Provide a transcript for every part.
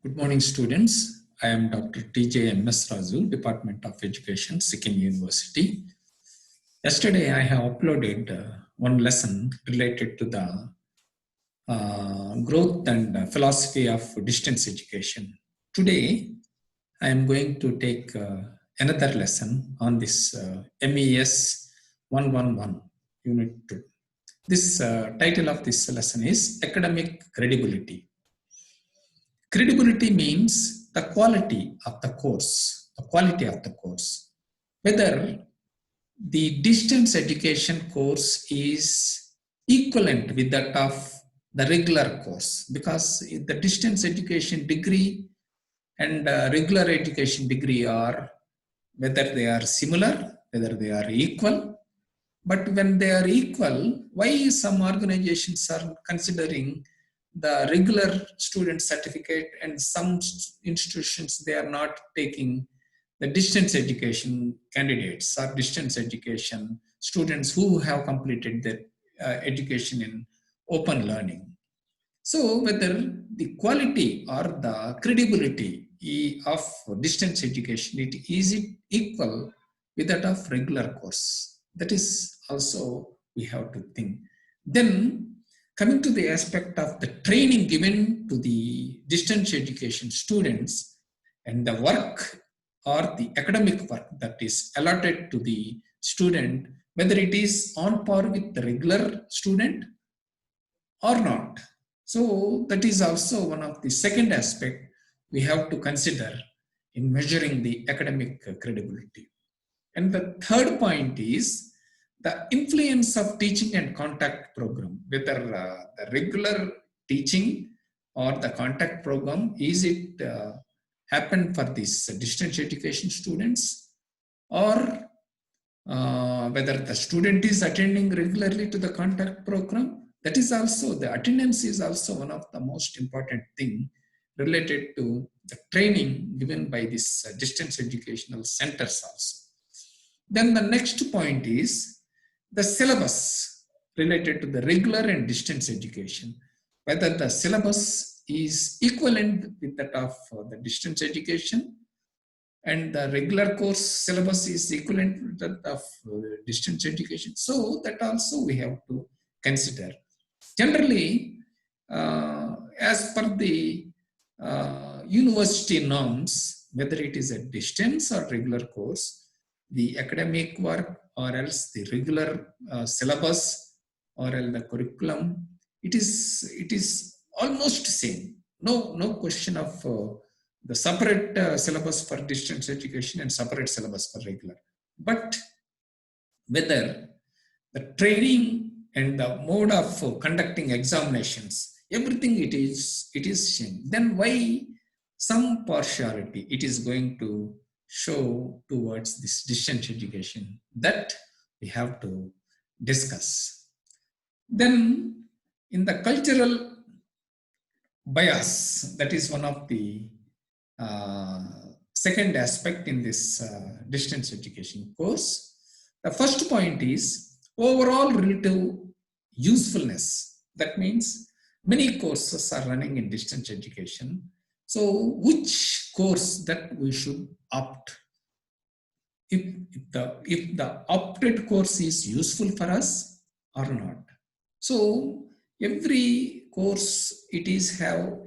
Good morning, students. I am Dr. T.J. M.S. Raju, Department of Education, Sikkim University. Yesterday, I have uploaded one lesson related to the growth and philosophy of distance education. Today, I am going to take another lesson on this MES 111, Unit 2. This title of this lesson is Academic Credibility. Credibility means the quality of the course, whether the distance education course is equivalent with that of the regular course, because the distance education degree and regular education degree are whether they are similar, whether they are equal. But when they are equal, why some organizations are considering the regular student certificate and some institutions they are not taking the distance education candidates or distance education students who have completed their education in open learning. So whether the quality or the credibility of distance education, is it equal with that of regular course? That is also we have to think. Then coming to the aspect of the training given to the distance education students and the work or the academic work that is allotted to the student, whether it is on par with the regular student or not. So that is also one of the second aspect we have to consider in measuring the academic credibility. And the third point is the influence of teaching and contact program, whether the regular teaching or the contact program, is it happen for these distance education students, or whether the student is attending regularly to the contact program. That is also, the attendance is also one of the most important thing related to the training given by this distance educational centers also. Then the next point is the syllabus related to the regular and distance education, whether the syllabus is equivalent with that of the distance education and the regular course syllabus is equivalent with that of distance education. So that also we have to consider. Generally, as per the university norms, whether it is a distance or regular course, the academic work or else the regular syllabus or else the curriculum, it is almost same. No question of the separate syllabus for distance education and separate syllabus for regular. But whether the training and the mode of conducting examinations, everything it is same, then why some partiality it is going to show towards this distance education? That we have to discuss. Then in the cultural bias, that is one of the second aspect in this distance education course. The first point is overall relative usefulness. That means many courses are running in distance education. So which course that we should opt? If the opted course is useful for us or not. So every course it is having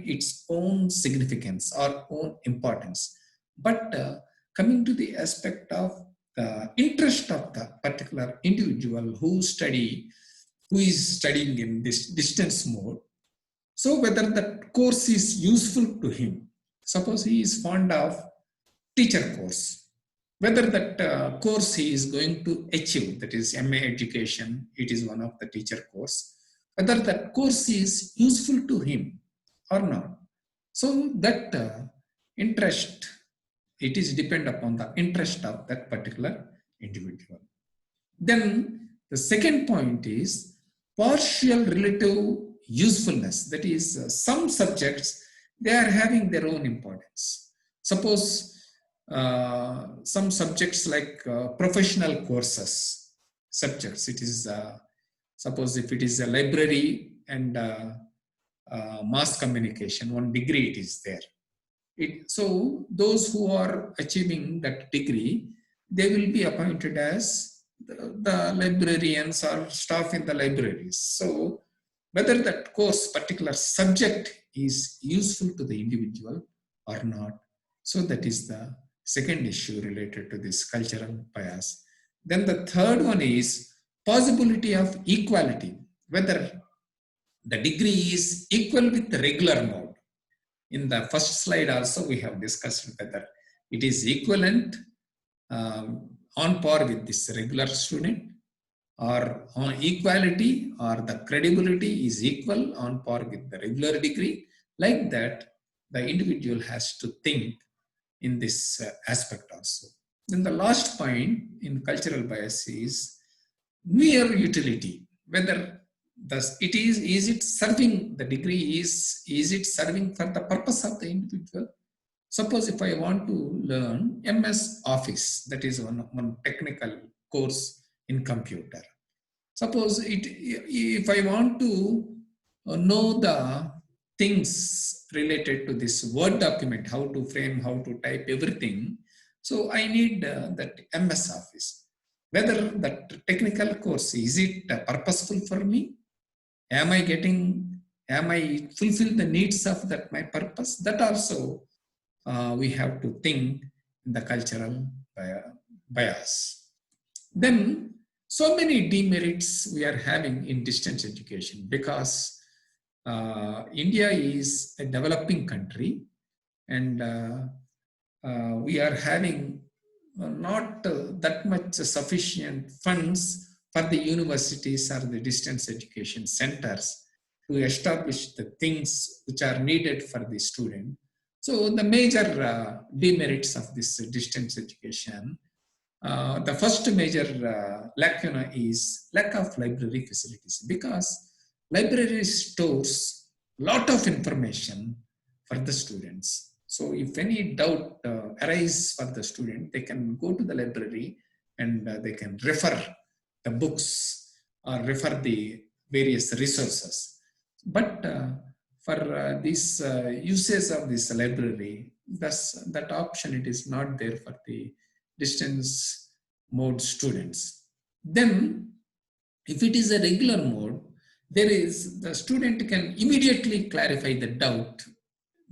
its own significance or own importance. But coming to the aspect of the interest of the particular individual who is studying in this distance mode, so whether that course is useful to him. Suppose he is fond of teacher course, whether that course he is going to achieve, that is MA education, it is one of the teacher course, whether that course is useful to him or not. So that interest, it is depend upon the interest of that particular individual. Then the second point is partial relative usefulness. That is some subjects, they are having their own importance. Suppose some subjects like professional courses subjects, it is suppose if it is a library and mass communication, 1 degree it is there. So those who are achieving that degree, they will be appointed as the librarians or staff in the libraries. So whether that course, particular subject is useful to the individual or not. So that is the second issue related to this cultural bias. Then the third one is possibility of equality, whether the degree is equal with the regular mode. In the first slide also we have discussed whether it is equivalent on par with this regular student, or on equality or the credibility is equal on par with the regular degree. Like that, the individual has to think in this aspect also. Then the last point in cultural bias is mere utility, whether is it serving the degree, is it serving for the purpose of the individual. Suppose if I want to learn MS Office, that is one technical course in computer. Suppose if I want to know the things related to this Word document, how to frame, how to type, everything, so I need that MS Office. Whether that technical course, is it purposeful for me? Am I fulfill the needs of that my purpose? That also we have to think in the cultural bias. Then so many demerits we are having in distance education, because India is a developing country, and we are having not that much sufficient funds for the universities or the distance education centers to establish the things which are needed for the student. So the major demerits of this distance education, the first major lacuna is lack of library facilities, because library stores a lot of information for the students. So if any doubt arises for the student, they can go to the library and they can refer the books or refer the various resources. But for this uses of this library, that option, it is not there for the distance mode students. Then if it is a regular mode, the student can immediately clarify the doubt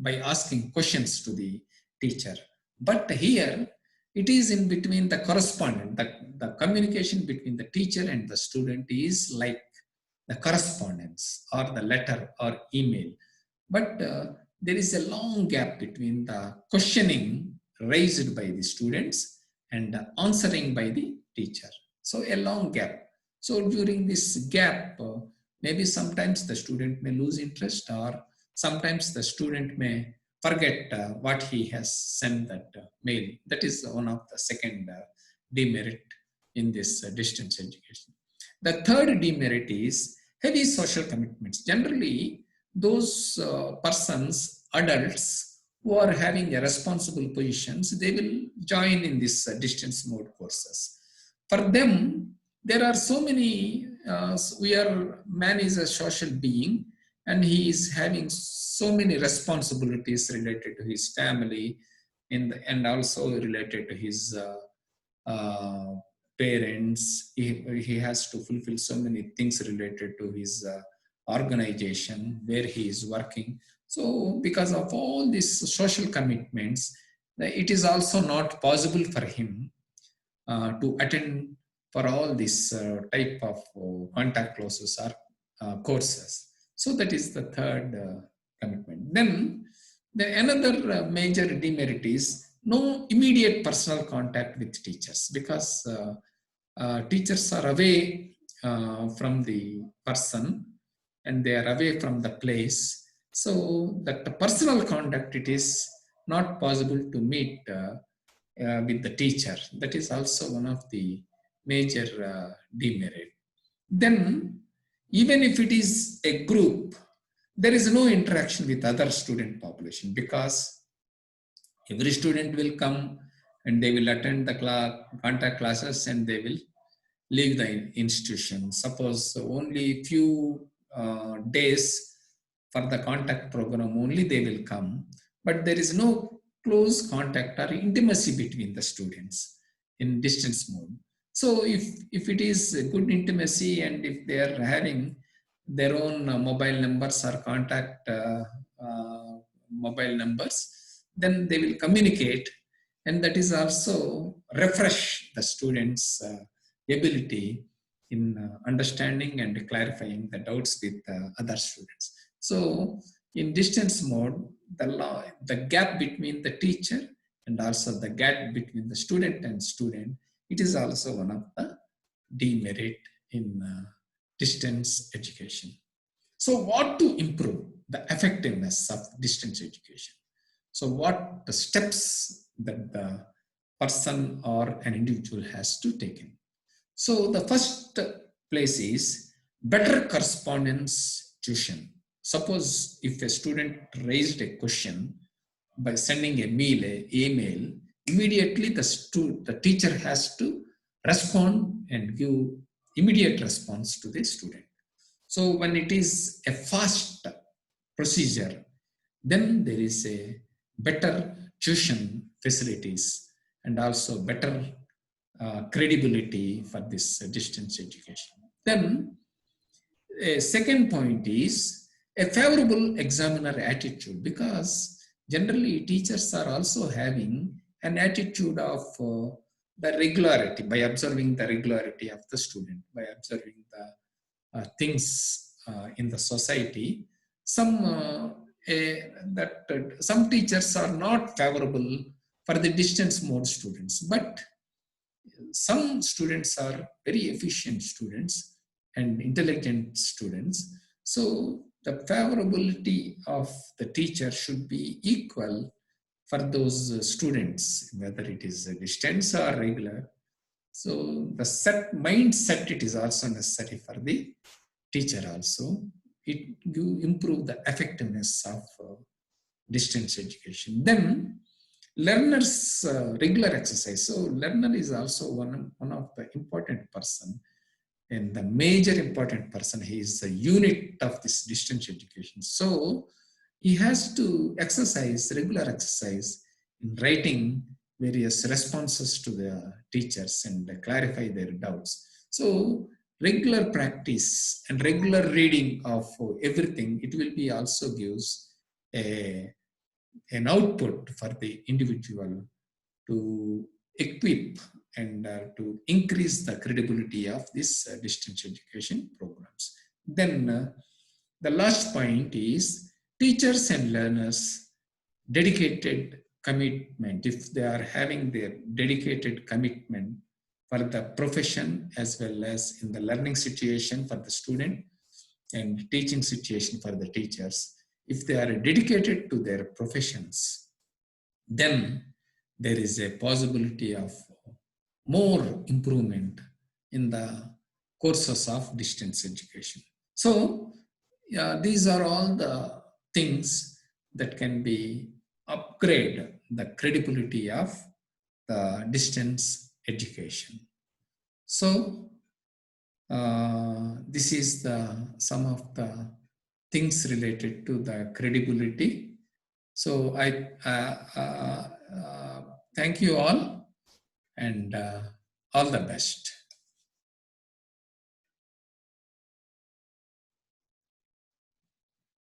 by asking questions to the teacher. But here it is in between the correspondent, the communication between the teacher and the student is like the correspondence or the letter or email. But there is a long gap between the questioning raised by the students and the answering by the teacher. So a long gap. So during this gap, maybe sometimes the student may lose interest, or sometimes the student may forget what he has sent that mail. That is one of the second demerit in this distance education. The third demerit is heavy social commitments. Generally, those persons, adults who are having a responsible positions, they will join in this distance mode courses. For them, there are so many, man is a social being, and he is having so many responsibilities related to his family and also related to his parents. He has to fulfill so many things related to his organization where he is working. So because of all these social commitments, it is also not possible for him to attend for all this type of contact courses or courses. So that is the third commitment. Then another major demerit is no immediate personal contact with teachers, because teachers are away from the person and they are away from the place. So that the personal contact, it is not possible to meet with the teacher. That is also one of the major demerit. Then even if it is a group, there is no interaction with other student population, because every student will come and they will attend the contact classes and they will leave the institution. Suppose only few days for the contact program only they will come, but there is no close contact or intimacy between the students in distance mode. So if it is a good intimacy and if they are having their own mobile numbers or contact mobile numbers, then they will communicate, and that is also refresh the students' ability in understanding and clarifying the doubts with other students. So in distance mode, the gap between the teacher and also the gap between the student and student, it is also one of the demerit in distance education. So what to improve the effectiveness of distance education? So what the steps that the person or an individual has to take in? So the first place is better correspondence tuition. Suppose if a student raised a question by sending a email, immediately the teacher has to respond and give immediate response to the student. So when it is a fast procedure, then there is a better tuition facilities and also better credibility for this distance education. Then a second point is a favorable examiner attitude, because generally teachers are also having an attitude of the regularity, by observing the regularity of the student, by observing the things in the society. Some teachers are not favorable for the distance mode students, but some students are very efficient students and intelligent students. So the favorability of the teacher should be equal for those students, whether it is a distance or regular. So the mindset, it is also necessary for the teacher also. You improve the effectiveness of distance education. Then learners regular exercise. So learner is also one of the important person, and the major important person. He is the unit of this distance education. So he has to exercise, regular exercise in writing various responses to the teachers and clarify their doubts. So regular practice and regular reading of everything, it will be also gives an output for the individual to equip and to increase the credibility of this distance education programs. Then the last point is teachers and learners dedicated commitment. If they are having their dedicated commitment for the profession as well as in the learning situation for the student and teaching situation for the teachers, if they are dedicated to their professions, then there is a possibility of more improvement in the courses of distance education. So these are all the things that can be upgrade the credibility of the distance education. So this is some of the things related to the credibility. So I thank you all, and all the best.